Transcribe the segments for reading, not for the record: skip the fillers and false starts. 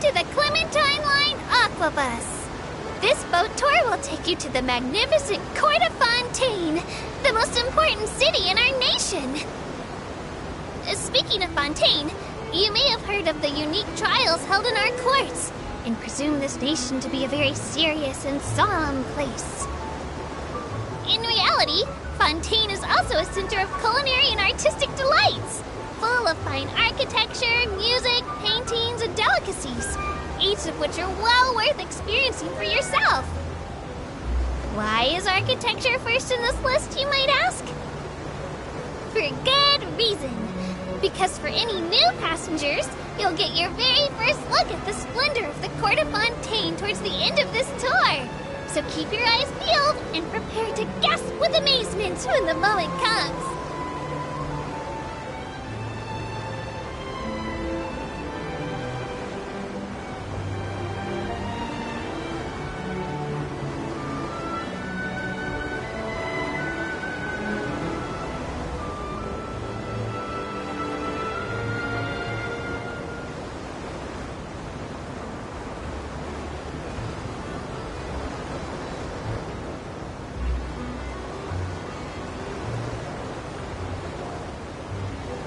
to the Clementine Line Aquabus. This boat tour will take you to the magnificent Court of Fontaine, the most important city in our nation. Speaking of Fontaine, you may have heard of the unique trials held in our courts, and presume this nation to be a very serious and solemn place. In reality, Fontaine is also a center of culinary and artistic delights, full of fine architecture, music, paintings, and delicacies, each of which are well worth experiencing for yourself. Why is architecture first in this list, you might ask? For good reason. Because for any new passengers, you'll get your very first look at the splendor of the Court of Fontaine towards the end of this tour. So keep your eyes peeled and prepare to gasp with amazement when the moment comes.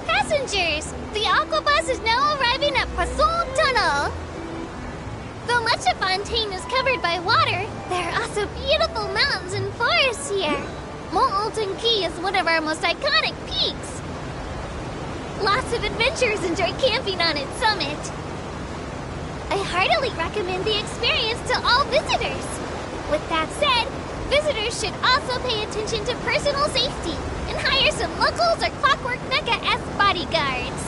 Passengers, the Aquabus is now arriving at Poisson Tunnel. Though much of Fontaine is covered by water, there are also beautiful mountains and forests here. Mont Altenquille is one of our most iconic peaks. Lots of adventurers enjoy camping on its summit. I heartily recommend the experience to all visitors. With that said, visitors should also pay attention to personal safety and hire some locals or Clockwork Mecha as bodyguards.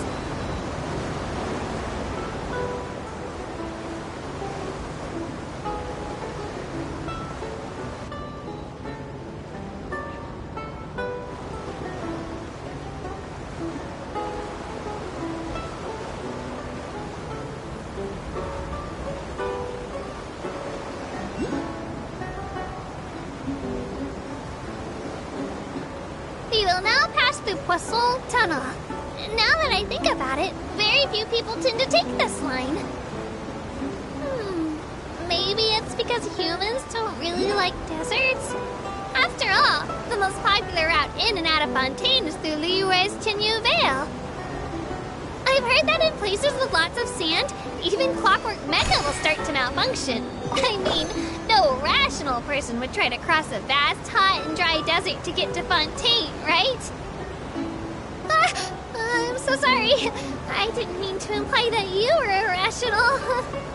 We will now pass through Poisson Tunnel. Now that I think about it, very few people tend to take this line. Maybe it's because humans don't really like deserts? After all, the most popular route in and out of Fontaine is through Liyue's Tenue Vale. I've heard that in places with lots of sand, even Clockwork Mecha will start to malfunction. I mean, no rational person would try to cross a vast, hot, and dry desert to get to Fontaine, right? I'm so sorry. I didn't mean to imply that you were irrational.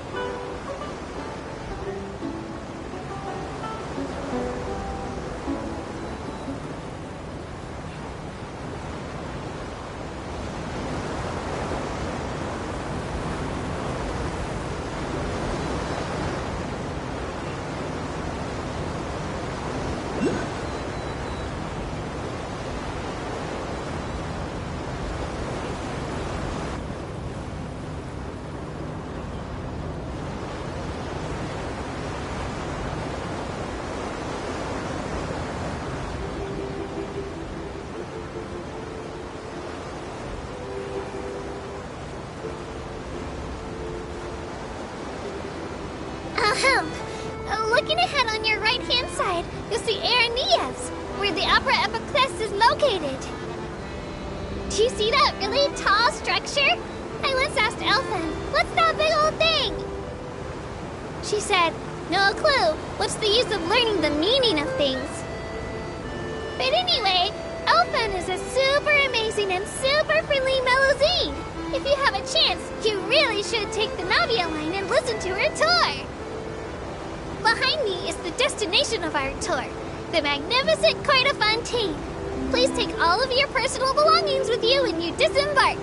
Looking ahead on your right-hand side, you'll see Areneas, where the Opera Epiclese is located. Do you see that really tall structure? I once asked Elfin, what's that big old thing? She said, no clue. What's the use of learning the meaning of things? But anyway, Elfin is a super amazing and super friendly Melusine. If you have a chance, you really should take the Navia line and listen to her tour. Behind me is the destination of our tour, the magnificent Court of Fontaine. Please take all of your personal belongings with you when you disembark.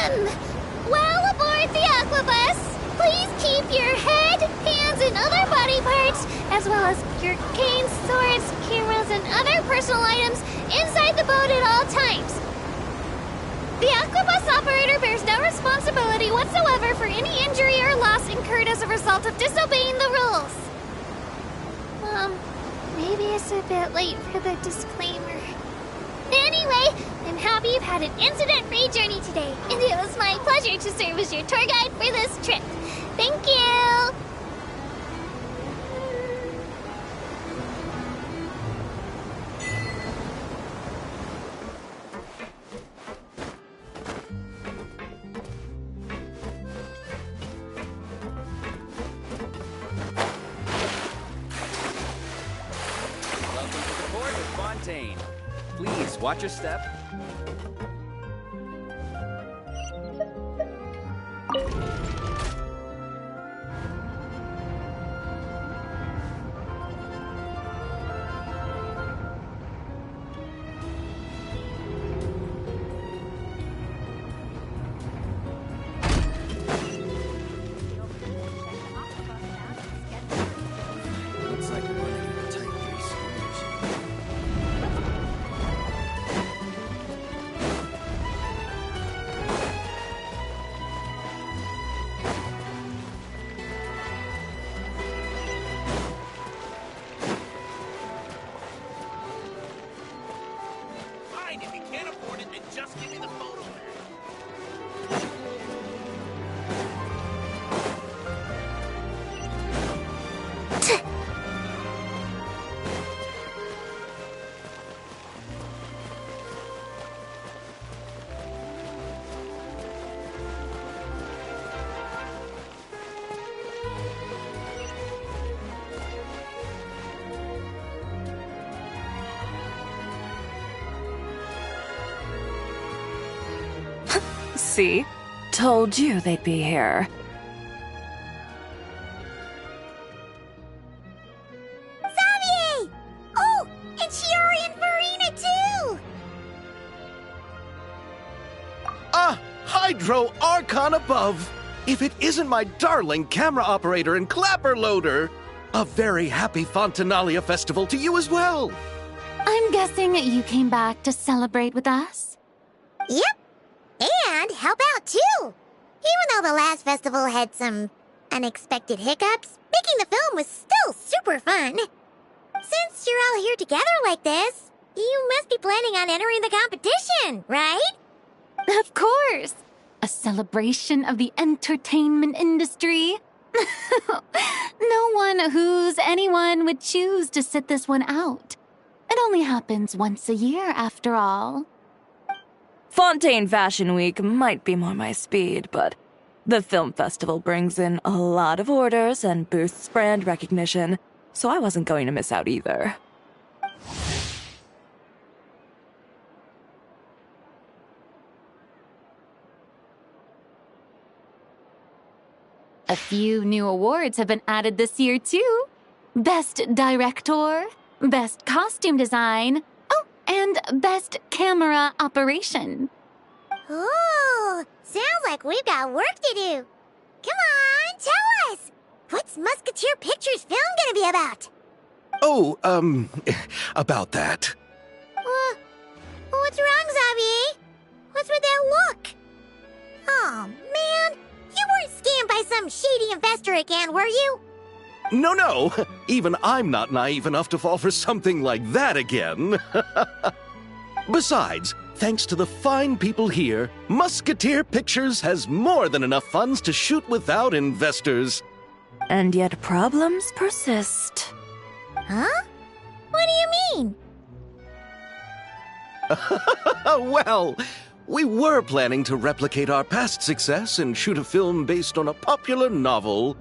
Well, aboard the Aquabus! Please keep your head, hands, and other body parts, as well as your canes, swords, cameras, and other personal items inside the boat at all times. The Aquabus operator bears no responsibility whatsoever for any injury or loss incurred as a result of disobeying the rules. Maybe it's a bit late for the disclaimer. Anyway, I'm happy you've had an incident-free journey today, and it was my pleasure to serve as your tour guide for this trip. Thank you! Welcome to the port of Fontaine. Please watch your step. Looks like we're running into a tight race. Fine, if you can't afford it, then just give me the photo back. See? Told you they'd be here. Xavier! Oh, and Chiari and Farina too! Ah, Hydro Archon above! If it isn't my darling camera operator and clapper loader! A very happy Fontinalia festival to you as well! I'm guessing you came back to celebrate with us? Yep. And help out too. Even though the last festival had some unexpected hiccups, making the film was still super fun. Since you're all here together like this, you must be planning on entering the competition, right? Of course! A celebration of the entertainment industry. No one who's anyone would choose to sit this one out. It only happens once a year, after all. Fontaine Fashion Week might be more my speed, but the film festival brings in a lot of orders and boosts brand recognition, so I wasn't going to miss out either. A few new awards have been added this year, too. Best Director, Best Costume Design, oh, and Best Camera Operation. Ooh, sounds like we've got work to do. Come on, tell us. What's Musketeer Pictures film gonna be about? Oh, about that. What's wrong, Xavier? What's with that look? Oh, man. You weren't scammed by some shady investor again, were you? No, even I'm not naive enough to fall for something like that again. Besides, thanks to the fine people here, Musketeer Pictures has more than enough funds to shoot without investors. And yet problems persist. Huh? What do you mean? Well, we were planning to replicate our past success and shoot a film based on a popular novel.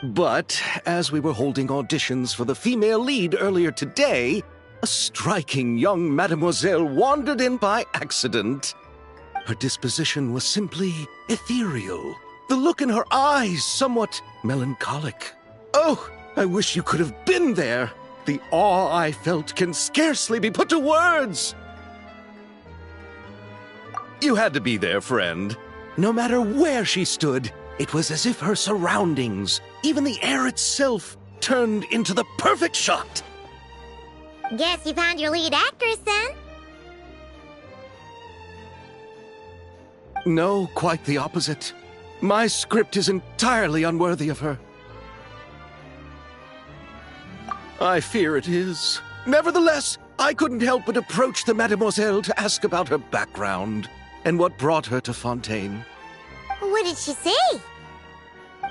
But as we were holding auditions for the female lead earlier today, a striking young mademoiselle wandered in by accident. Her disposition was simply ethereal, the look in her eyes somewhat melancholic. Oh, I wish you could have been there. The awe I felt can scarcely be put to words. You had to be there, friend. No matter where she stood, it was as if her surroundings, even the air itself, turned into the perfect shot. Guess you found your lead actress then? No, quite the opposite. My script is entirely unworthy of her. I fear it is. Nevertheless, I couldn't help but approach the Mademoiselle to ask about her background and what brought her to Fontaine. What did she say?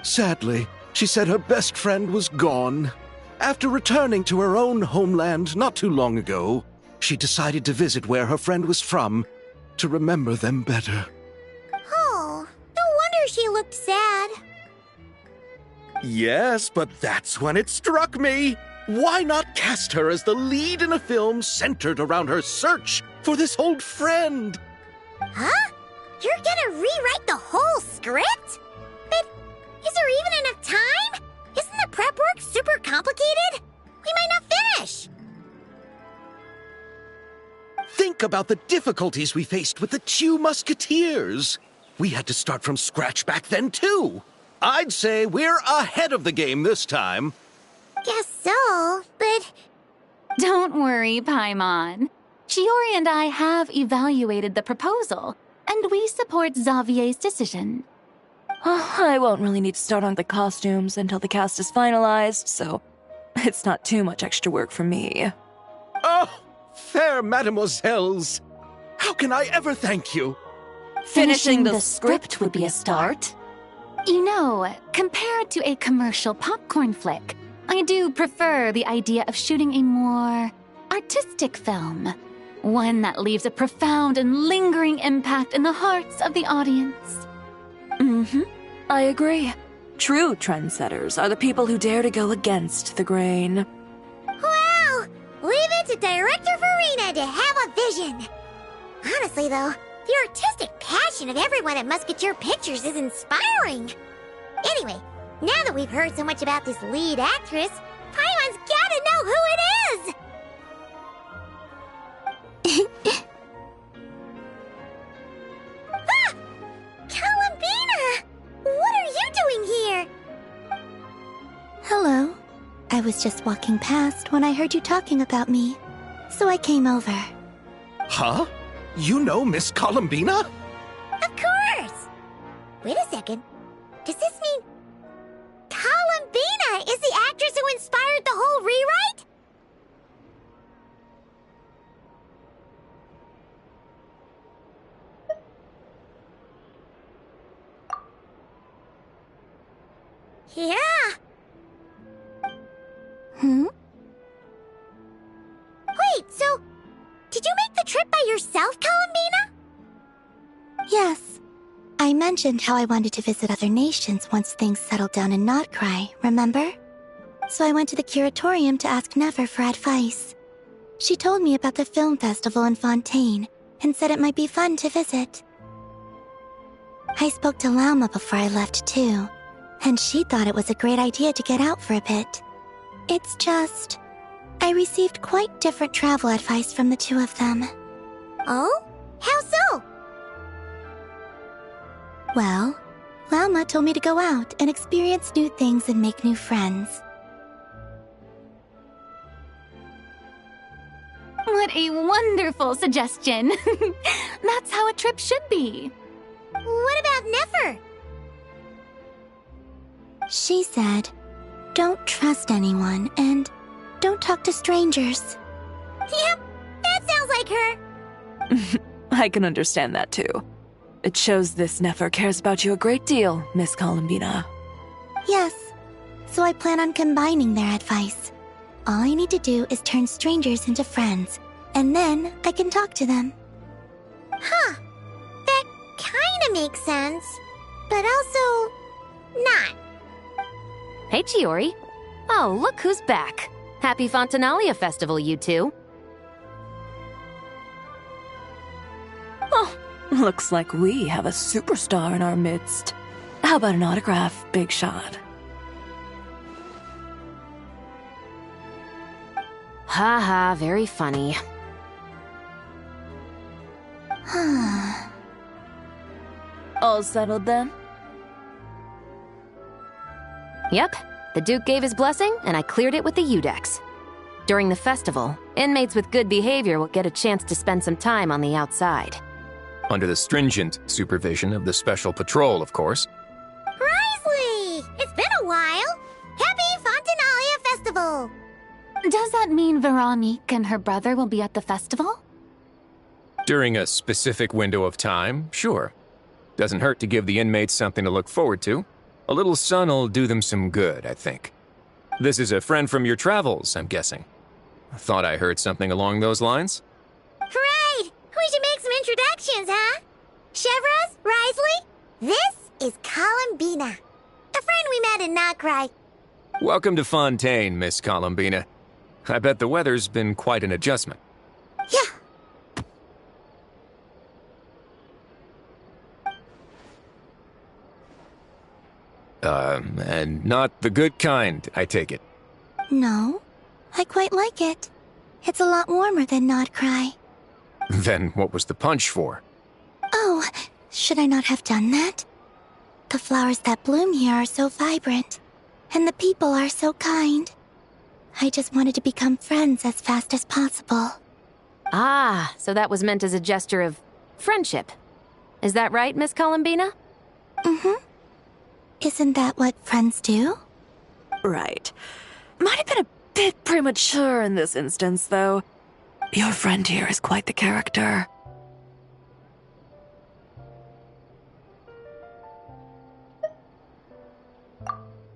Sadly, she said her best friend was gone. After returning to her own homeland not too long ago, she decided to visit where her friend was from to remember them better. Oh, no wonder she looked sad. Yes, but that's when it struck me. Why not cast her as the lead in a film centered around her search for this old friend? Huh? You're gonna rewrite the whole script? But is there even enough time? Isn't the prep work super complicated? We might not finish. Think about the difficulties we faced with the Two Musketeers. We had to start from scratch back then, too. I'd say we're ahead of the game this time. Guess so, but... Don't worry, Paimon. Shiori and I have evaluated the proposal, and we support Xavier's decision. I won't really need to start on the costumes until the cast is finalized, so it's not too much extra work for me. Oh, fair mademoiselles. How can I ever thank you? Finishing the script would be a start. You know, compared to a commercial popcorn flick, I do prefer the idea of shooting a more artistic film. One that leaves a profound and lingering impact in the hearts of the audience. I agree. True trendsetters are the people who dare to go against the grain. Wow! Leave it to Director Farina to have a vision. Honestly, though, the artistic passion of everyone at Musketeer Pictures is inspiring. Anyway, now that we've heard so much about this lead actress, Paimon's gotta know who it is! Ah! Columbina! What are you doing here? Hello. I was just walking past when I heard you talking about me, so I came over. Huh? You know Miss Columbina? Of course! Wait a second. Does this mean Columbina is the actress who inspired the whole rewrite? Yeah. Wait, so did you make the trip by yourself, Columbina? Yes. I mentioned how I wanted to visit other nations once things settled down in Notcry, remember? So I went to the curatorium to ask Never for advice. She told me about the film festival in Fontaine and said it might be fun to visit. I spoke to Lauma before I left too, and she thought it was a great idea to get out for a bit. It's just... I received quite different travel advice from the two of them. Oh? How so? Well, Lauma told me to go out and experience new things and make new friends. What a wonderful suggestion. That's how a trip should be. What about Nefer? She said, don't trust anyone and don't talk to strangers. Yep, that sounds like her. I can understand that too. It shows this Nefer cares about you a great deal, Miss Columbina. Yes, so I plan on combining their advice. All I need to do is turn strangers into friends, and then I can talk to them. Huh. That kinda makes sense, but also not. Hey, Chiori. Oh, look who's back. Happy Fontinalia Festival, you two. Oh, looks like we have a superstar in our midst. How about an autograph, Big Shot? Ha ha, very funny. all settled then? Yep, the Duke gave his blessing, and I cleared it with the Udex. During the festival, inmates with good behavior will get a chance to spend some time on the outside. Under the stringent supervision of the Special Patrol, of course. Risley! It's been a while! Happy Fontinalia Festival! Does that mean Veronique and her brother will be at the festival? During a specific window of time, sure. Doesn't hurt to give the inmates something to look forward to. A little sun'll do them some good, I think. This is a friend from your travels, I'm guessing. Thought I heard something along those lines. Right! We should make some introductions, huh? Chevros, Risley, this is Columbina, a friend we met in Notcry. Welcome to Fontaine, Miss Columbina. I bet the weather's been quite an adjustment. Yeah. And not the good kind, I take it. No, I quite like it. It's a lot warmer than Notcry. Then what was the punch for? Oh, should I not have done that? The flowers that bloom here are so vibrant, and the people are so kind. I just wanted to become friends as fast as possible. Ah, so that was meant as a gesture of friendship. Is that right, Miss Columbina? Mm-hmm. Isn't that what friends do? Right. Might have been a bit premature in this instance, though. Your friend here is quite the character.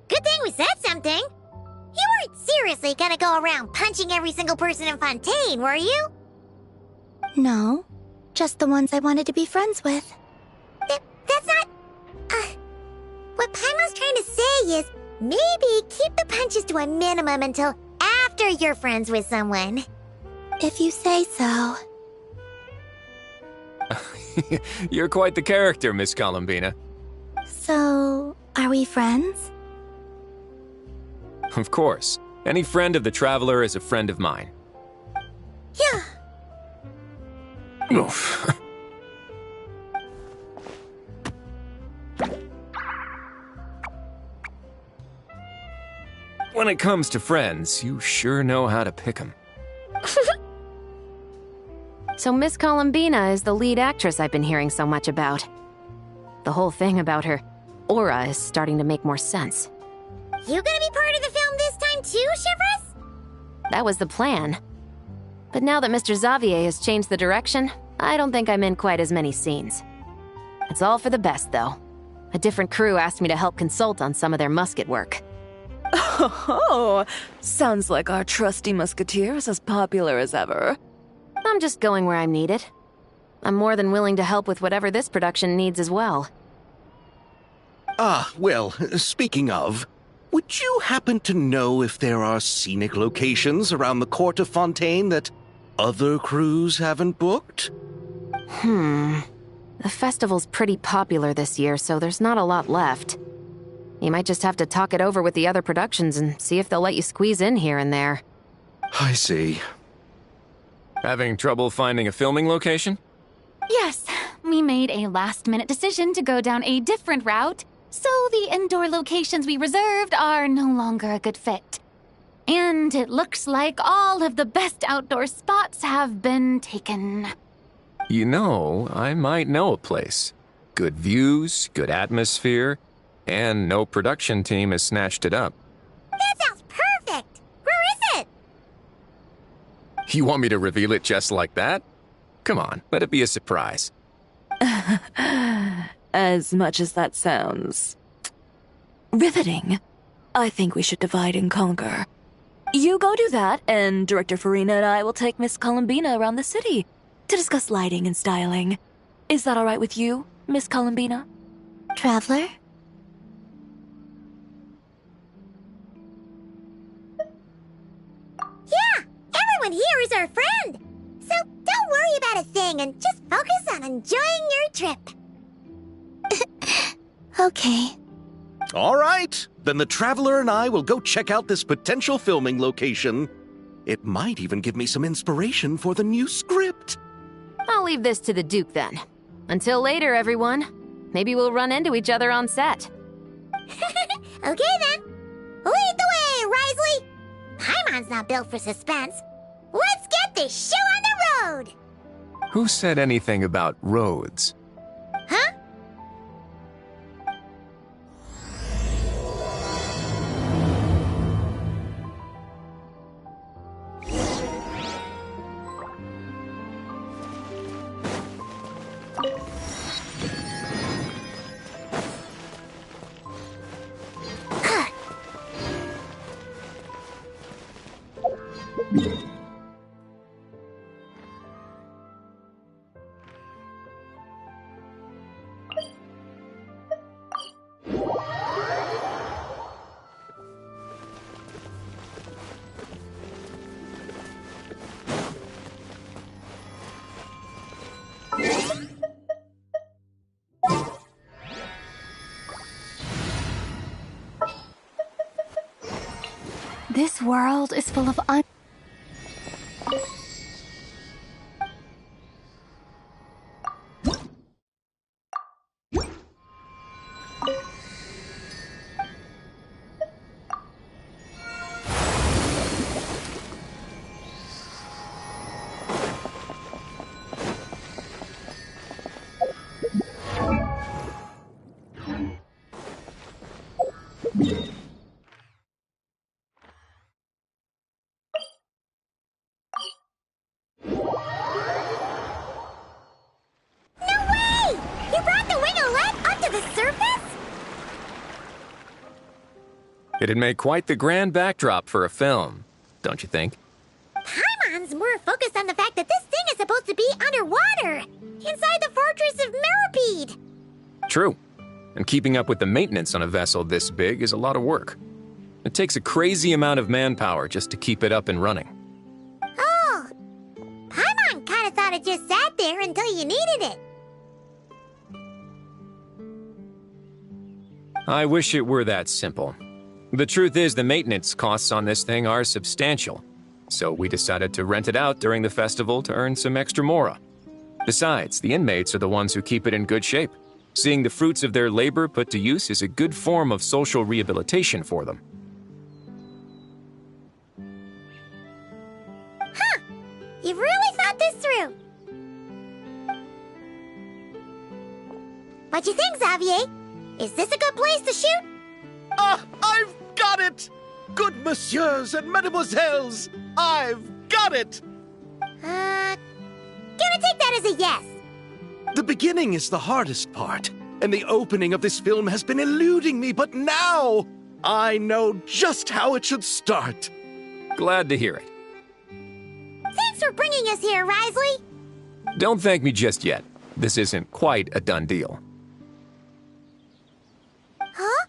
Good thing we said something. You weren't seriously gonna go around punching every single person in Fontaine, were you? No, just the ones I wanted to be friends with. That's not... What Paimon's trying to say is, maybe keep the punches to a minimum until after you're friends with someone. If you say so. You're quite the character, Miss Columbina. So, are we friends? Of course. Any friend of the Traveler is a friend of mine. Yeah. Oof. When it comes to friends, you sure know how to pick 'em. So Miss Columbina is the lead actress I've been hearing so much about. The whole thing about her aura is starting to make more sense. You gonna be part of the film this time too, Chevros? That was the plan. But now that Mr. Xavier has changed the direction, I don't think I'm in quite as many scenes. It's all for the best, though. A different crew asked me to help consult on some of their musket work. Oh, sounds like our trusty musketeer is as popular as ever. I'm just going where I'm needed. I'm more than willing to help with whatever this production needs as well. Ah, well, speaking of, would you happen to know if there are scenic locations around the court of Fontaine that other crews haven't booked? The festival's pretty popular this year, so there's not a lot left. You might just have to talk it over with the other productions and see if they'll let you squeeze in here and there. I see. Having trouble finding a filming location? Yes, we made a last-minute decision to go down a different route, so the indoor locations we reserved are no longer a good fit. And it looks like all of the best outdoor spots have been taken. You know, I might know a place. Good views, good atmosphere, and no production team has snatched it up. That sounds perfect! Where is it? You want me to reveal it just like that? Come on, let it be a surprise. As much as that sounds riveting, I think we should divide and conquer. You go do that, and Director Farina and I will take Miss Columbina around the city to discuss lighting and styling. Is that all right with you, Miss Columbina? Traveler? Yeah! Everyone here is our friend! So don't worry about a thing and just focus on enjoying your trip. Okay. All right, then the Traveler and I will go check out this potential filming location. It might even give me some inspiration for the new script. I'll leave this to the Duke then. Until later, everyone. Maybe we'll run into each other on set. Okay then. Lead the way, Risley. Paimon's not built for suspense. Let's get this show on the road. Who said anything about roads? Huh? This world is full of It'd make quite the grand backdrop for a film, don't you think? Paimon's more focused on the fact that this thing is supposed to be underwater, inside the fortress of Mirapede. True. And keeping up with the maintenance on a vessel this big is a lot of work. It takes a crazy amount of manpower just to keep it up and running. Oh, Paimon kind of thought it just sat there until you needed it. I wish it were that simple. The truth is the maintenance costs on this thing are substantial, so we decided to rent it out during the festival to earn some extra mora. Besides, the inmates are the ones who keep it in good shape. Seeing the fruits of their labor put to use is a good form of social rehabilitation for them. Huh, you've really thought this through. What you think, Xavier? Is this a good place to shoot? Ah, I've got it! Good messieurs and mademoiselles, I've got it! Gonna take that as a yes. The beginning is the hardest part, and the opening of this film has been eluding me, but now I know just how it should start. Glad to hear it. Thanks for bringing us here, Risley. Don't thank me just yet. This isn't quite a done deal. Huh?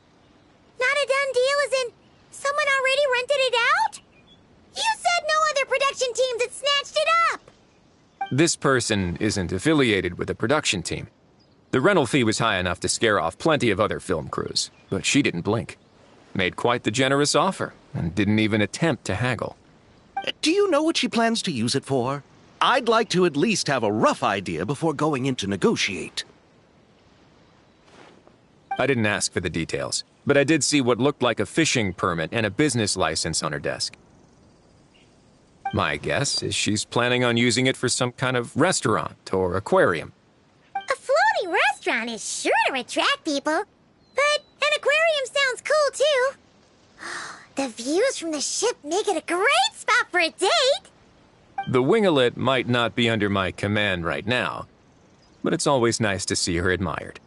Not a done deal as in someone already rented it out? You said no other production teams had snatched it up! This person isn't affiliated with a production team. The rental fee was high enough to scare off plenty of other film crews, but she didn't blink. Made quite the generous offer, and didn't even attempt to haggle. Do you know what she plans to use it for? I'd like to at least have a rough idea before going in to negotiate. I didn't ask for the details, but I did see what looked like a fishing permit and a business license on her desk. My guess is she's planning on using it for some kind of restaurant or aquarium. A floating restaurant is sure to attract people, but an aquarium sounds cool too. The views from the ship make it a great spot for a date. The winglet might not be under my command right now, but it's always nice to see her admired.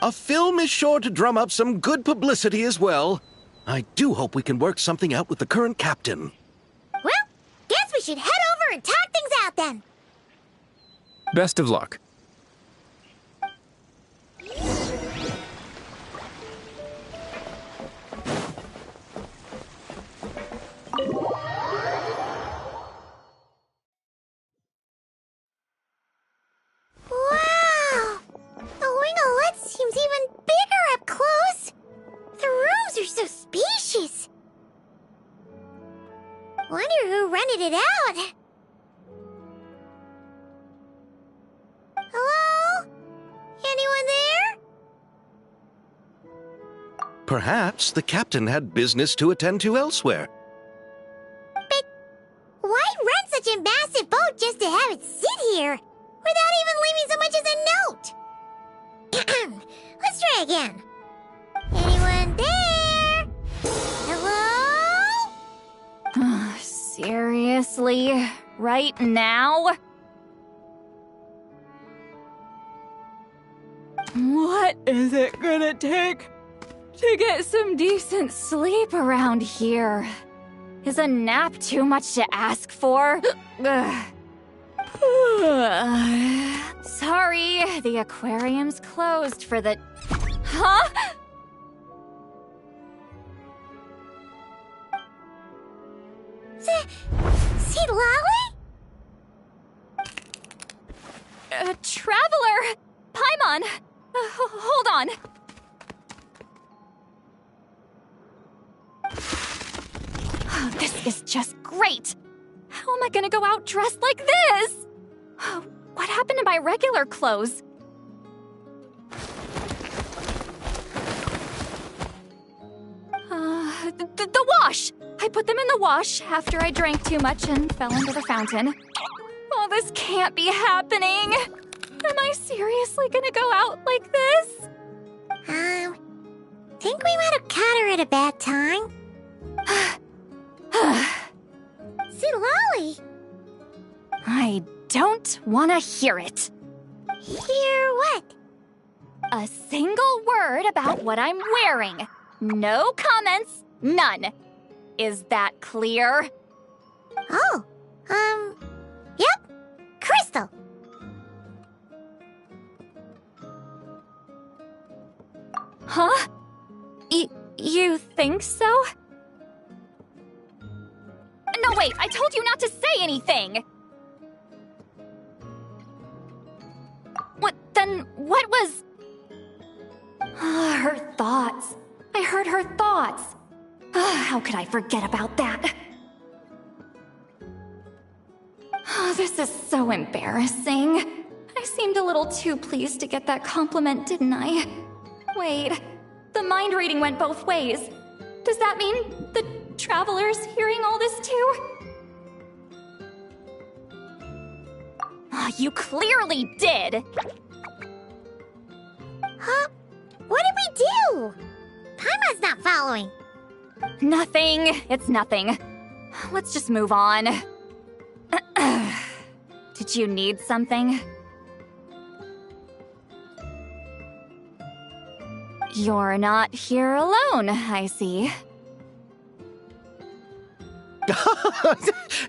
A film is sure to drum up some good publicity as well. I do hope we can work something out with the current captain. Well, guess we should head over and talk things out then. Best of luck. Wow! The winglet seems even bigger up close. The rooms are so spacious. Wonder who rented it out. Hello? Perhaps the captain had business to attend to elsewhere. But why rent such a massive boat just to have it sit here without even leaving so much as a note? Let's try again. Anyone there? Hello? Seriously? Right now? What is it gonna take to get some decent sleep around here? Is a nap too much to ask for? Sorry, the aquarium's closed for the... Huh? Seed Lolly? Traveler! Paimon! Hold on. Oh, this is just great! How am I gonna go out dressed like this? What happened to my regular clothes? The wash! I put them in the wash after I drank too much and fell into the fountain. Oh, this can't be happening! Am I seriously gonna go out like this? Think we might have caught her at a bad time. Seed Lolly! I don't want to hear it. Hear what? A single word about what I'm wearing. No comments, none. Is that clear? Oh, yep. Crystal. Huh? You think so? No, wait, I told you not to say anything! What was... her thoughts. I heard her thoughts. How could I forget about that? Oh, this is so embarrassing. I seemed a little too pleased to get that compliment, didn't I? Wait, the mind reading went both ways. Does that mean the Traveler's hearing all this too? Oh, you clearly did! Huh? What did we do? Paimon's not following. Nothing. It's nothing. Let's just move on. Did you need something? You're not here alone, I see.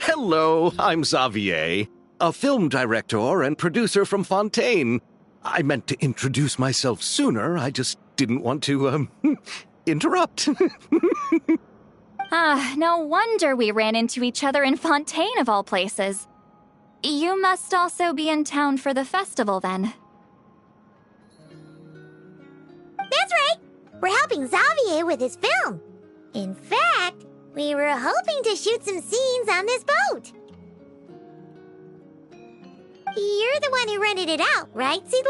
Hello, I'm Xavier, a film director and producer from Fontaine. I meant to introduce myself sooner, I just didn't want to, interrupt. No wonder we ran into each other in Fontaine of all places. You must also be in town for the festival, then. That's right! We're helping Xavier with his film. In fact, we were hoping to shoot some scenes on this boat. You're the one who rented it out, right, Seed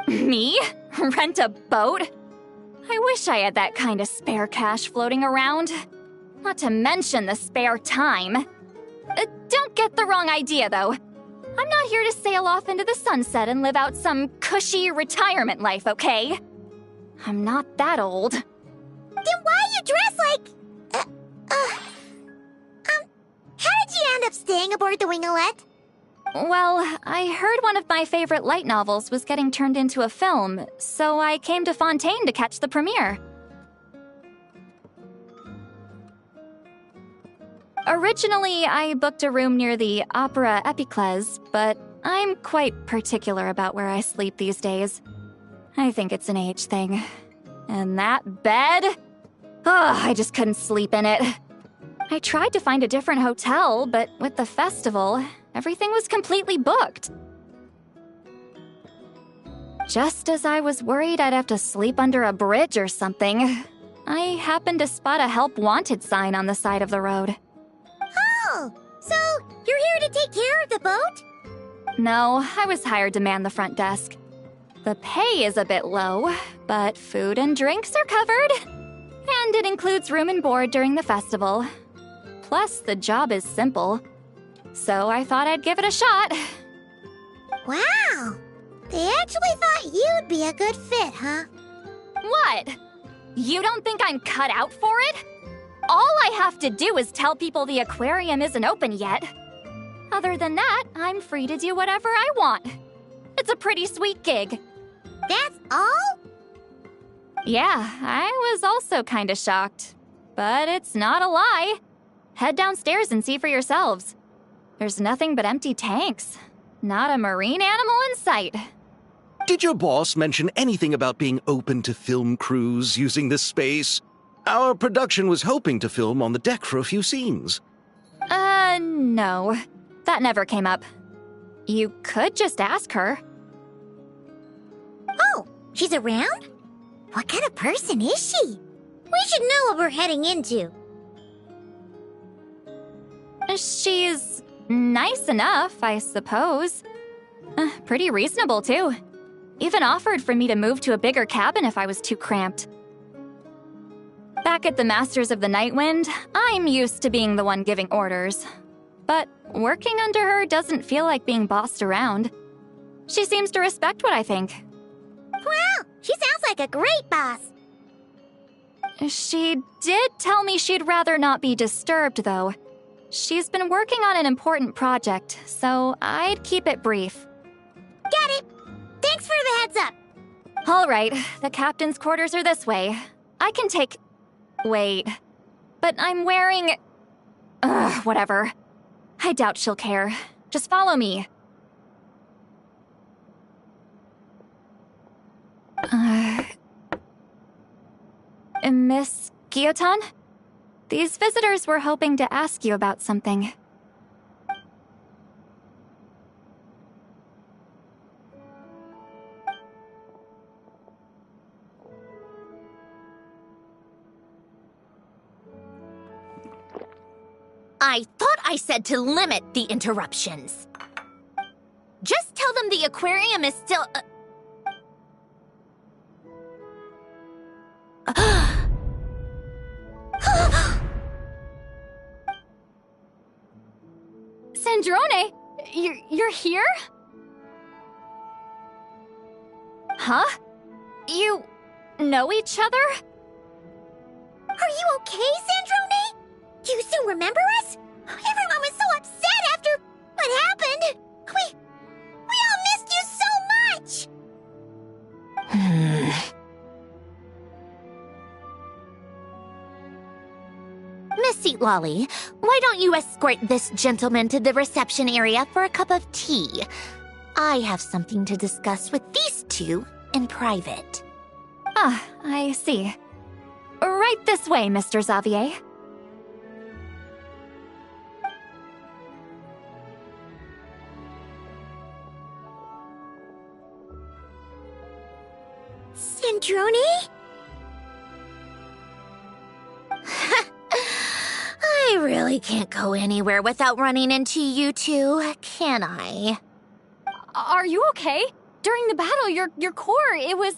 Lolly? Me? Rent a boat? I wish I had that kind of spare cash floating around. Not to mention the spare time. Don't get the wrong idea, though. I'm not here to sail off into the sunset and live out some cushy retirement life, okay? I'm not that old. Then why you dress like... how did you end up staying aboard the Winglet? Well, I heard one of my favorite light novels was getting turned into a film, so I came to Fontaine to catch the premiere. Originally, I booked a room near the Opera Epiclese, but I'm quite particular about where I sleep these days. I think it's an age thing. And that bed? Oh, I just couldn't sleep in it. I tried to find a different hotel, but with the festival, everything was completely booked. Just as I was worried I'd have to sleep under a bridge or something, I happened to spot a help wanted sign on the side of the road. Oh, so you're here to take care of the boat? No, I was hired to man the front desk. The pay is a bit low, but food and drinks are covered. And it includes room and board during the festival. Plus, the job is simple. So I thought I'd give it a shot. Wow! They actually thought you'd be a good fit, huh? What? You don't think I'm cut out for it? All I have to do is tell people the aquarium isn't open yet. Other than that, I'm free to do whatever I want. It's a pretty sweet gig. That's all? Yeah, I was also kinda shocked. But it's not a lie. Head downstairs and see for yourselves. There's nothing but empty tanks. Not a marine animal in sight. Did your boss mention anything about being open to film crews using this space? Our production was hoping to film on the deck for a few scenes. No. That never came up. You could just ask her. Oh, she's around? What kind of person is she? We should know what we're heading into. She's nice enough, I suppose. Pretty reasonable, too. Even offered for me to move to a bigger cabin if I was too cramped. Back at the Masters of the Nightwind, I'm used to being the one giving orders. But working under her doesn't feel like being bossed around. She seems to respect what I think. Wow, she sounds like a great boss. She did tell me she'd rather not be disturbed, though. She's been working on an important project, so I'd keep it brief. Got it. Thanks for the heads up. All right, the captain's quarters are this way. I can take... Wait. But I'm wearing... whatever. I doubt she'll care. Just follow me. Miss Guillotin? These visitors were hoping to ask you about something. I thought I said to limit the interruptions. Just tell them the aquarium is still... Sandrone, you're here? Huh? You know each other? Are you okay, Sandrone? Do you still remember us? Everyone was so upset after what happened. We all missed you so much. Miss Seat Lolly, why don't you escort this gentleman to the reception area for a cup of tea? I have something to discuss with these two in private. Ah, I see. Right this way, Mr. Xavier. Sandrone? I really can't go anywhere without running into you two, can I? Are you okay? During the battle, your core, it was...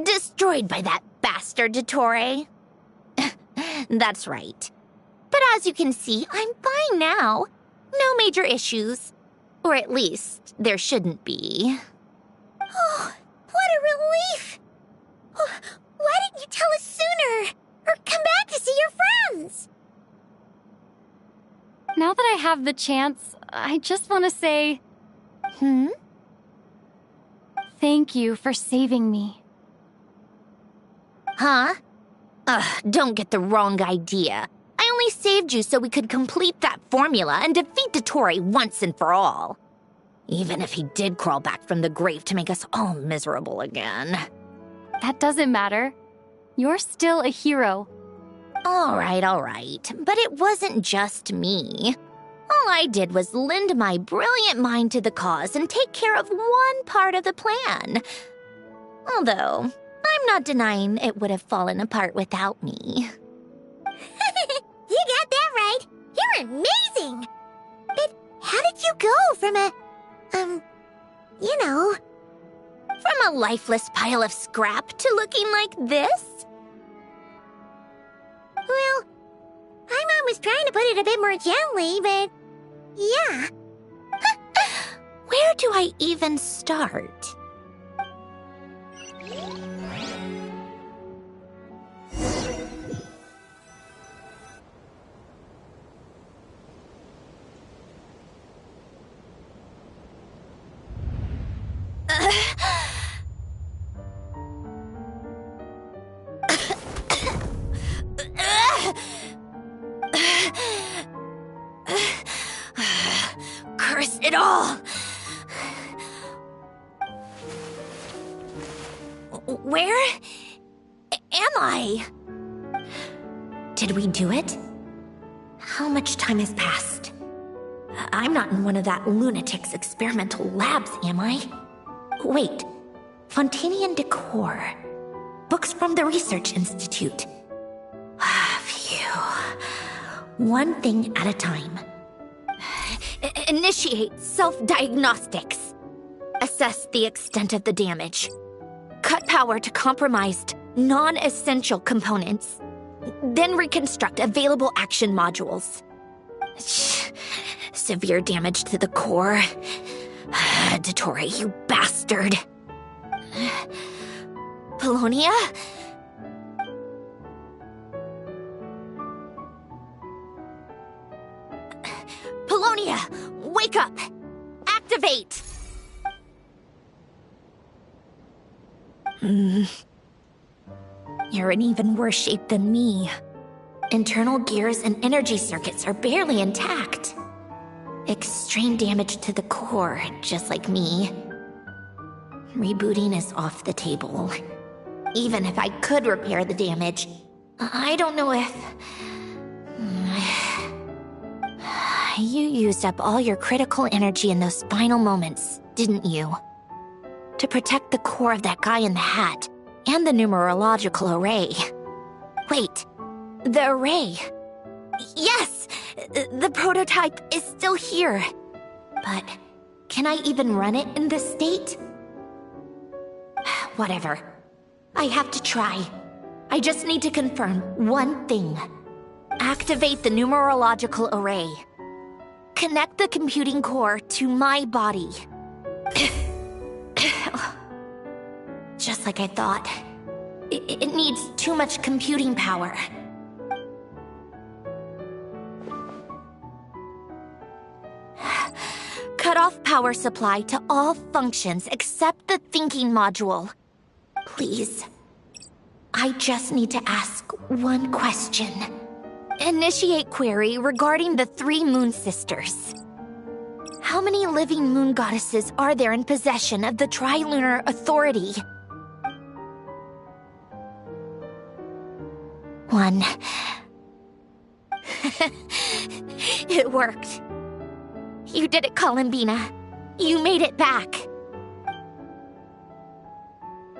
Destroyed by that bastard Dottore. That's right. But as you can see, I'm fine now. No major issues. Or at least, there shouldn't be. Oh, what a relief! Oh, why didn't you tell us sooner? Or come back to see your friends? Now that I have the chance, I just want to say... Thank you for saving me. Huh? Don't get the wrong idea. I only saved you so we could complete that formula and defeat Dottore once and for all. Even if he did crawl back from the grave to make us all miserable again. That doesn't matter. You're still a hero. All right. But it wasn't just me. All I did was lend my brilliant mind to the cause and take care of one part of the plan. Although, I'm not denying it would have fallen apart without me. You got that right. You're amazing. But how did you go from a You know. From a lifeless pile of scrap to looking like this? Well, my mom was trying to put it a bit more gently, but yeah. Where do I even start? Curse it all! Where am I? Did we do it? How much time has passed? I'm not in one of that lunatic's experimental labs, am I? Wait, Fontanian decor. Books from the Research Institute. Phew. One thing at a time. Initiate self-diagnostics. Assess the extent of the damage. Cut power to compromised, non-essential components. Then reconstruct available action modules. Severe damage to the core. Dottore, you bastard. Polonia? Polonia, wake up! Activate! You're in even worse shape than me. Internal gears and energy circuits are barely intact. Extreme damage to the core, just like me. Rebooting is off the table. Even if I could repair the damage, I don't know if... You used up all your critical energy in those final moments, didn't you? To protect the core of that guy in the hat, and the numerological array. Wait, the array. Yes! The prototype is still here. But can I even run it in this state? Whatever. I have to try. I just need to confirm one thing. Activate the numerological array. Connect the computing core to my body. Just like I thought. It needs too much computing power. Cut off power supply to all functions except the thinking module. Please. I just need to ask one question. Initiate query regarding the 3 Moon Sisters. How many living moon goddesses are there in possession of the Trilunar Authority? 1. It worked. You did it, Columbina. You made it back.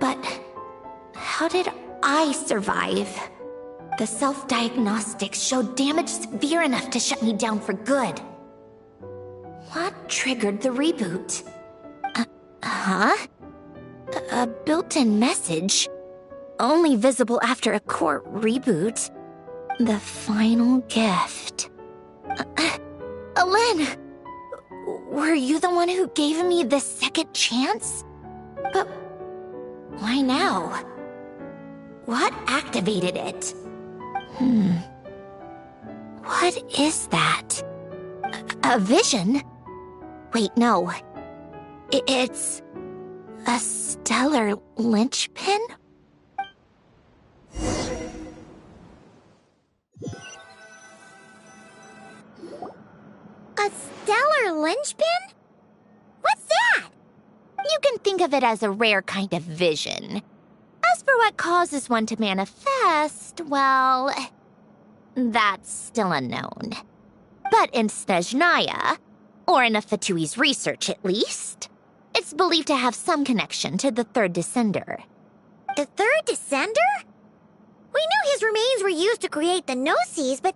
But how did I survive? The self-diagnostics showed damage severe enough to shut me down for good. What triggered the reboot? A built-in message? Only visible after a core reboot. The final gift. Alen! Were you the one who gave me the second chance? But why now? What activated it? What is that? A vision? Wait, no. It's a stellar linchpin? A stellar linchpin? What's that? You can think of it as a rare kind of vision. As for what causes one to manifest, well, that's still unknown. But in Snezhnaya, or in Afatui's research at least, it's believed to have some connection to the third descender. The third descender? We knew his remains were used to create the Gnosis, but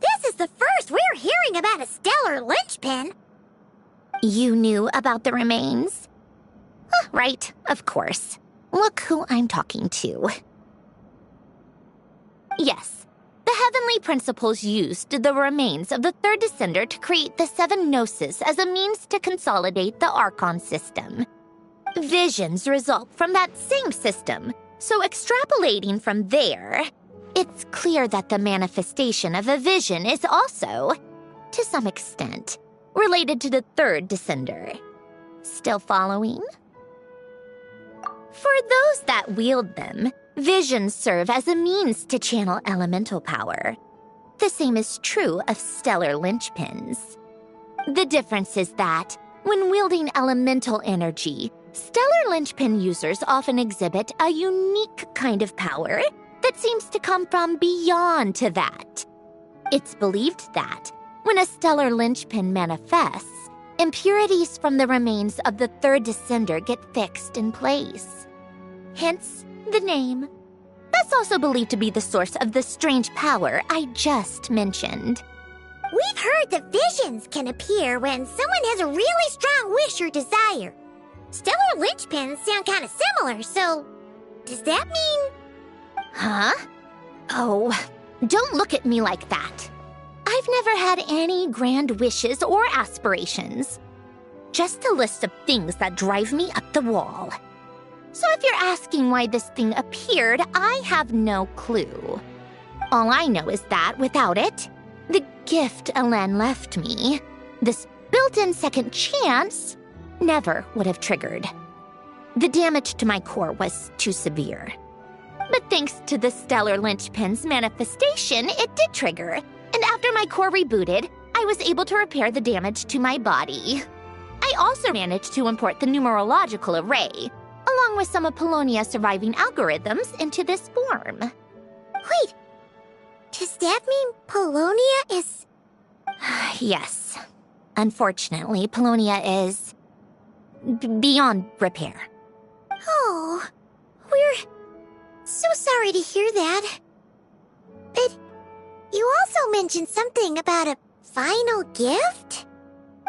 this is the first we're hearing about a stellar linchpin. You knew about the remains? Right, of course. Look who I'm talking to. Yes, the heavenly principles used the remains of the third descender to create the seven gnosis as a means to consolidate the Archon system. Visions result from that same system, so extrapolating from there, it's clear that the manifestation of a vision is also, to some extent, related to the third descender. Still following? For those that wield them, visions serve as a means to channel elemental power. The same is true of stellar linchpins. The difference is that, when wielding elemental energy, stellar linchpin users often exhibit a unique kind of power that seems to come from beyond to that. It's believed that, when a stellar linchpin manifests, impurities from the remains of the third descender get fixed in place. Hence, the name. That's also believed to be the source of the strange power I just mentioned. We've heard that visions can appear when someone has a really strong wish or desire. Stellar linchpins sound kind of similar, so does that mean... Huh? Oh, don't look at me like that. I've never had any grand wishes or aspirations. Just a list of things that drive me up the wall. So if you're asking why this thing appeared, I have no clue. All I know is that without it, the gift Elen left me, this built-in second chance, never would have triggered. The damage to my core was too severe. But thanks to the stellar linchpin's manifestation, it did trigger. And after my core rebooted, I was able to repair the damage to my body. I also managed to import the numerological array, along with some of Polonia's surviving algorithms, into this form. Wait, does that mean Polonia is... Yes. Unfortunately, Polonia is... beyond repair. Oh, we're so sorry to hear that. But you also mentioned something about a final gift?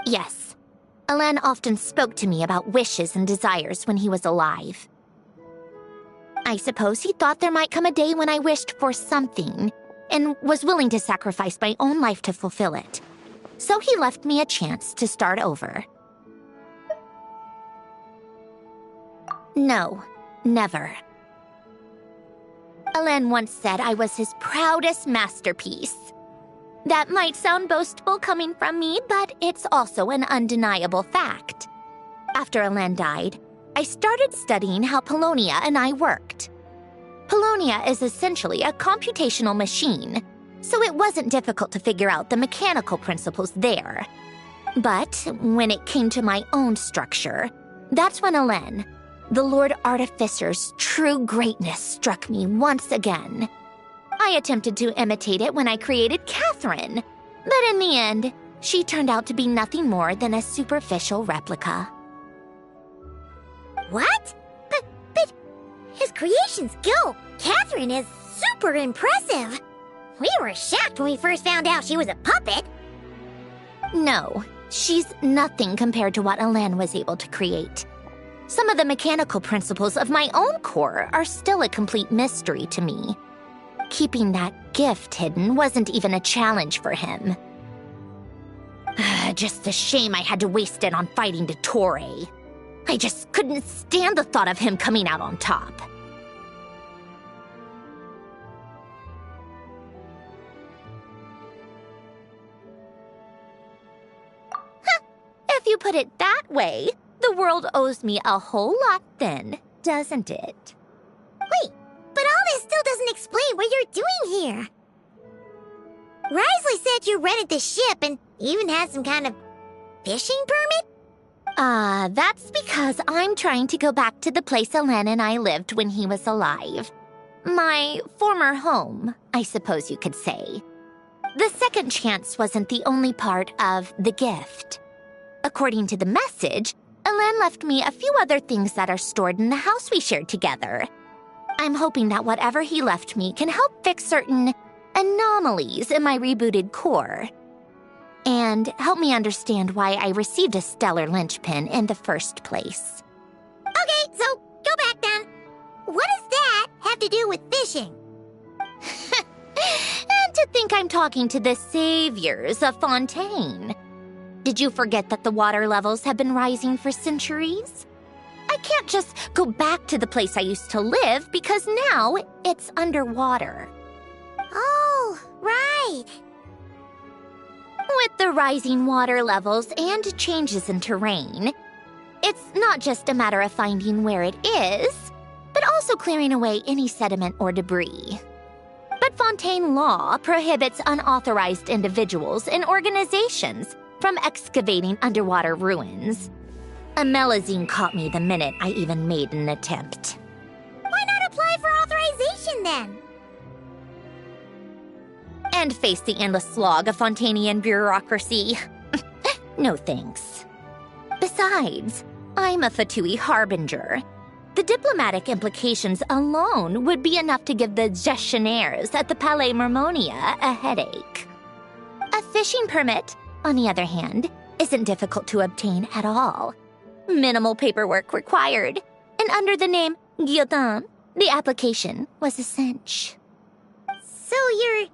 Yes. Elen often spoke to me about wishes and desires when he was alive. I suppose he thought there might come a day when I wished for something, and was willing to sacrifice my own life to fulfill it. So he left me a chance to start over. No, never. Elen once said I was his proudest masterpiece. That might sound boastful coming from me, but it's also an undeniable fact. After Elen died, I started studying how Polonia and I worked. Polonia is essentially a computational machine, so it wasn't difficult to figure out the mechanical principles there. But when it came to my own structure, that's when Elen, the Lord Artificer's true greatness, struck me once again. I attempted to imitate it when I created Catherine, but in the end, she turned out to be nothing more than a superficial replica. What? But his creation skill, Catherine, is super impressive. We were shocked when we first found out she was a puppet. No, she's nothing compared to what Elen was able to create. Some of the mechanical principles of my own core are still a complete mystery to me. Keeping that gift hidden wasn't even a challenge for him. Just a shame I had to waste it on fighting Dottore. I just couldn't stand the thought of him coming out on top. If you put it that way, the world owes me a whole lot then, doesn't it? Wait, but all this still doesn't explain what you're doing here. Risley said you rented the ship and even had some kind of fishing permit? That's because I'm trying to go back to the place Elen and I lived when he was alive. My former home, I suppose you could say. The second chance wasn't the only part of the gift. According to the message, Elen left me a few other things that are stored in the house we shared together. I'm hoping that whatever he left me can help fix certain anomalies in my rebooted core. And help me understand why I received a stellar linchpin in the first place. to do with fishing? And to think I'm talking to the saviors of Fontaine. Did you forget that the water levels have been rising for centuries? I can't just go back to the place I used to live because now it's underwater. Oh, right. With the rising water levels and changes in terrain, it's not just a matter of finding where it is, but also clearing away any sediment or debris. But Fontaine law prohibits unauthorized individuals and organizations from excavating underwater ruins. A Melazine caught me the minute I even made an attempt. Why not apply for authorization then? And face the endless slog of Fontanian bureaucracy. No thanks. Besides, I'm a Fatui harbinger. The diplomatic implications alone would be enough to give the gestionnaires at the Palais Mermonia a headache. A fishing permit, on the other hand, isn't difficult to obtain at all. Minimal paperwork required, and under the name Guillotin, the application was a cinch. So you're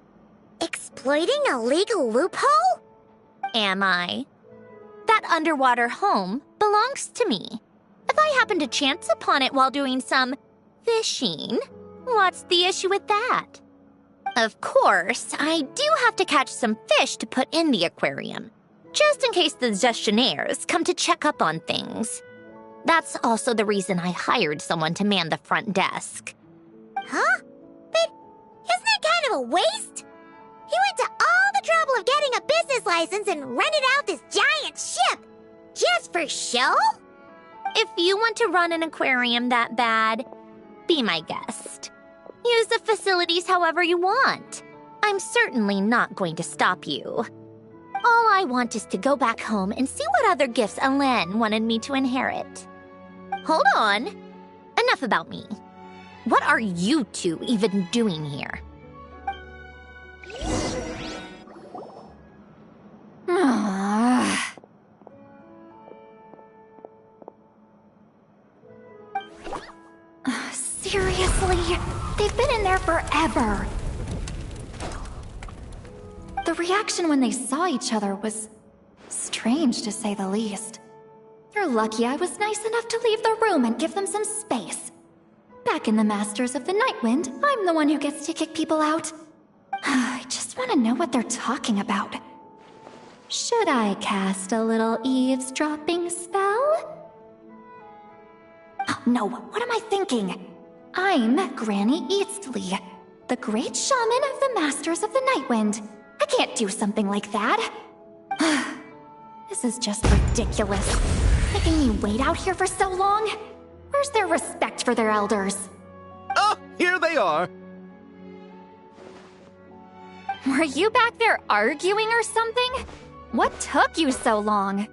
exploiting a legal loophole? Am I? That underwater home belongs to me. If I happen to chance upon it while doing some fishing, what's the issue with that? Of course, I do have to catch some fish to put in the aquarium, just in case the gestionnaires come to check up on things. That's also the reason I hired someone to man the front desk. Huh? But isn't that kind of a waste? He went to all the trouble of getting a business license and rented out this giant ship. Just for show? If you want to run an aquarium that bad, be my guest. Use the facilities however you want. I'm certainly not going to stop you. All I want is to go back home and see what other gifts Alain wanted me to inherit. Hold on. Enough about me. What are you two even doing here? Seriously? They've been in there forever. The reaction when they saw each other was strange, to say the least. You're lucky I was nice enough to leave the room and give them some space. Back in the Masters of the Nightwind, I'm the one who gets to kick people out. I just want to know what they're talking about. Should I cast a little eavesdropping spell? Oh, no, what am I thinking? I'm Granny Eastley, the great shaman of the Masters of the Nightwind. I can't do something like that. This is just ridiculous. Making me wait out here for so long? Where's their respect for their elders? Oh, here they are. Were you back there arguing or something? What took you so long?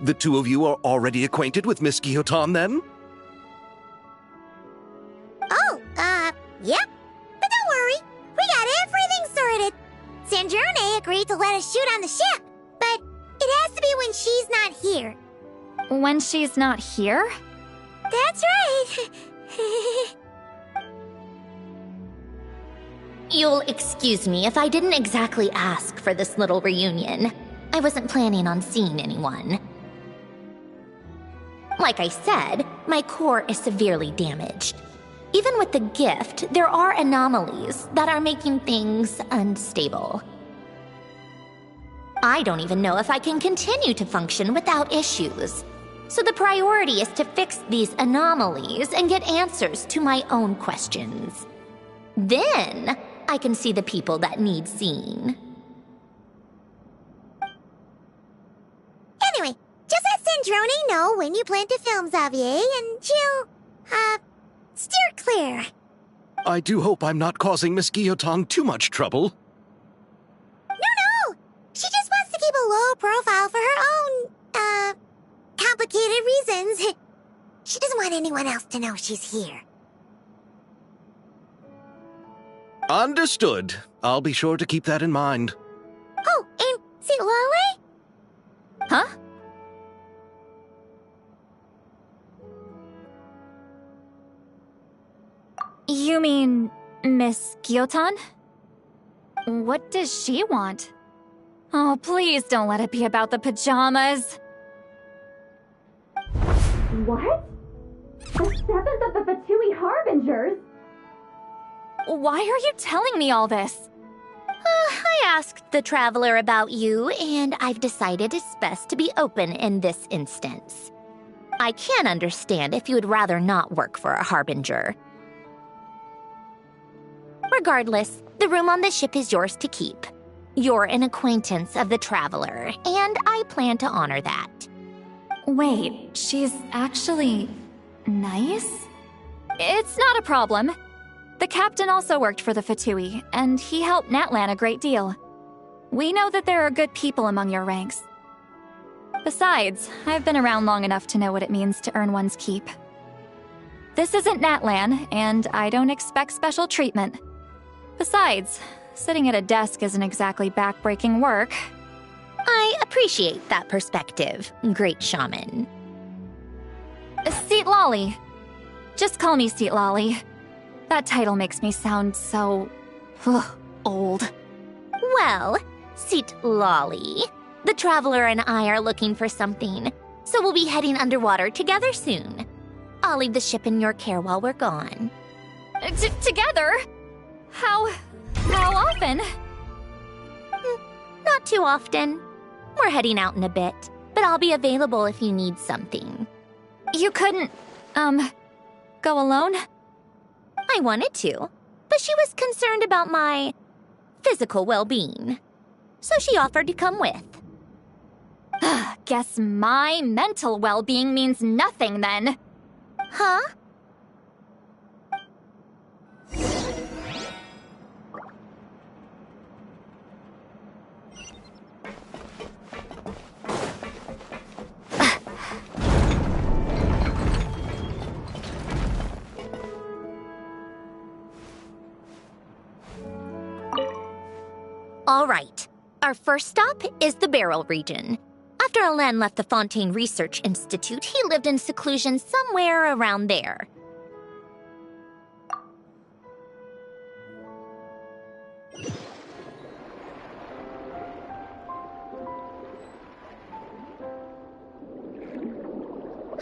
The two of you are already acquainted with Miss Guillotin, then? Oh, yep. But don't worry, we got everything sorted. Sandrone agreed to let us shoot on the ship, but it has to be when she's not here. When she's not here? That's right. You'll excuse me if I didn't exactly ask for this little reunion. I wasn't planning on seeing anyone. Like I said, my core is severely damaged. Even with the gift, there are anomalies that are making things unstable. I don't even know if I can continue to function without issues. So the priority is to fix these anomalies and get answers to my own questions. Then, I can see the people that need seeing. Anyway, just let Sandrone know when you plan to film Xavier, and she'll, steer clear. I do hope I'm not causing Miss Guillotin too much trouble. No! She just wants to keep a low profile for her own, complicated reasons. She doesn't want anyone else to know she's here. Understood. I'll be sure to keep that in mind. Oh, and see Lale? Miss Gyotan? What does she want? Oh, please don't let it be about the pajamas. What? The 7th of the Fatui Harbingers? Why are you telling me all this? I asked the Traveler about you, and I've decided it's best to be open in this instance. I can understand if you would rather not work for a Harbinger. Regardless, the room on the ship is yours to keep. You're an acquaintance of the Traveler, and I plan to honor that. Wait, she's actually nice? It's not a problem. The captain also worked for the Fatui, and he helped Natlan a great deal. We know that there are good people among your ranks. Besides, I've been around long enough to know what it means to earn one's keep. This isn't Natlan, and I don't expect special treatment. Besides, sitting at a desk isn't exactly backbreaking work. I appreciate that perspective, great shaman. Seat Lolly. Just call me Seat Lolly. That title makes me sound so... old. Well, Seat Lolly, the Traveler and I are looking for something, so we'll be heading underwater together soon. I'll leave the ship in your care while we're gone. Together? How often? Not too often. We're heading out in a bit, but I'll be available if you need something. You couldn't, go alone? I wanted to, but she was concerned about my physical well-being, so she offered to come with. Guess my mental well-being means nothing then. Huh? All right. Our first stop is the Beryl region. After Alain left the Fontaine Research Institute, he lived in seclusion somewhere around there.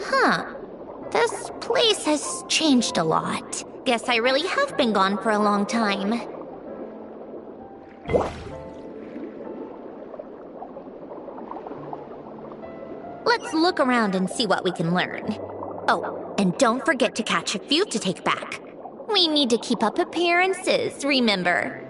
Huh. This place has changed a lot. Guess I really have been gone for a long time. Let's look around and see what we can learn. Oh, and don't forget to catch a few to take back. We need to keep up appearances, remember?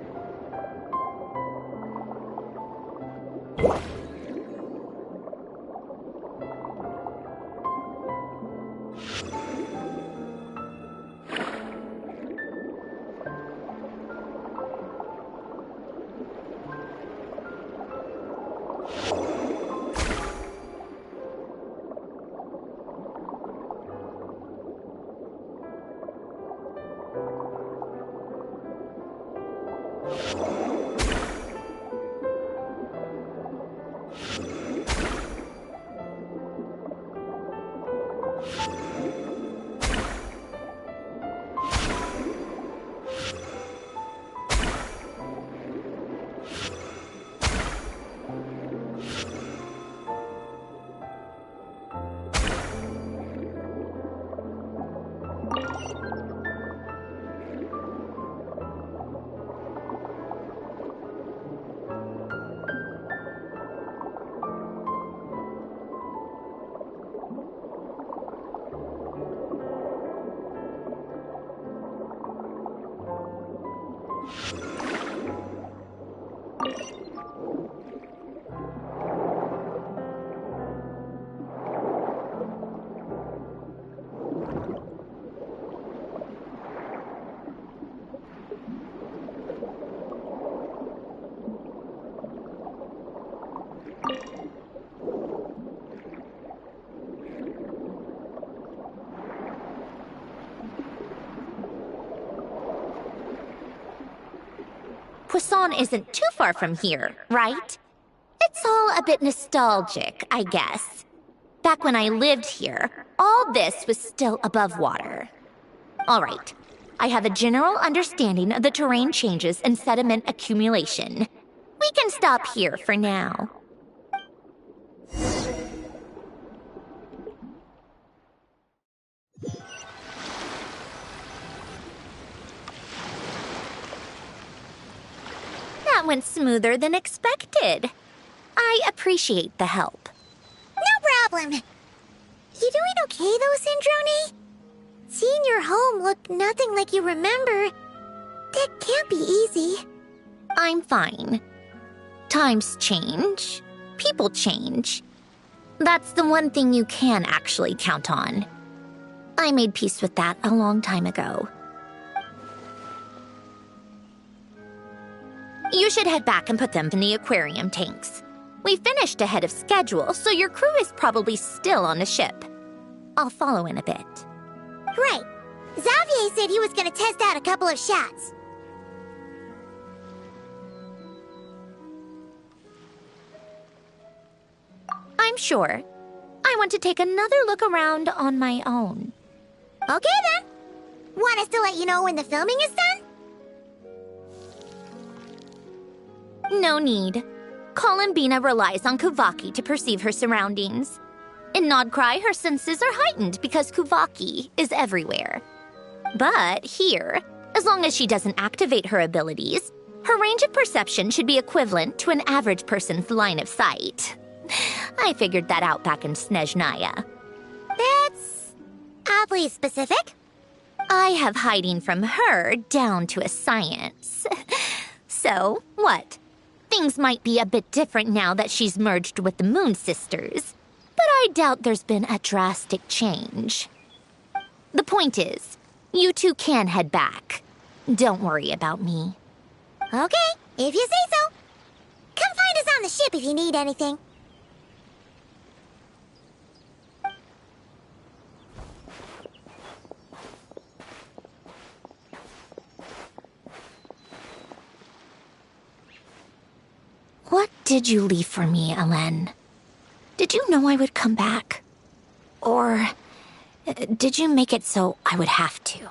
Poisson isn't too far from here, right? It's all a bit nostalgic, I guess. Back when I lived here, all this was still above water. All right, I have a general understanding of the terrain changes and sediment accumulation. We can stop here for now. That went smoother than expected. I appreciate the help. No problem. You doing okay though, Syndrome? Seeing your home look nothing like you remember, that can't be easy. I'm fine. Times change. People change. That's the one thing you can actually count on. I made peace with that a long time ago. You should head back and put them in the aquarium tanks. We finished ahead of schedule, so your crew is probably still on the ship. I'll follow in a bit. Great. Xavier said he was gonna test out a couple of shots. I'm sure. I want to take another look around on my own. Okay then. Want us to let you know when the filming is done? No need. Columbina relies on Kuvaki to perceive her surroundings. In Nodcry, her senses are heightened because Kuvaki is everywhere. But here, as long as she doesn't activate her abilities, her range of perception should be equivalent to an average person's line of sight. I figured that out back in Snezhnaya. That's oddly specific. I have hiding from her down to a science. So, what? Things might be a bit different now that she's merged with the Moon Sisters, but I doubt there's been a drastic change. The point is, you two can head back. Don't worry about me. Okay, if you say so. Come find us on the ship if you need anything. What did you leave for me, Elen? Did you know I would come back? Or did you make it so I would have to?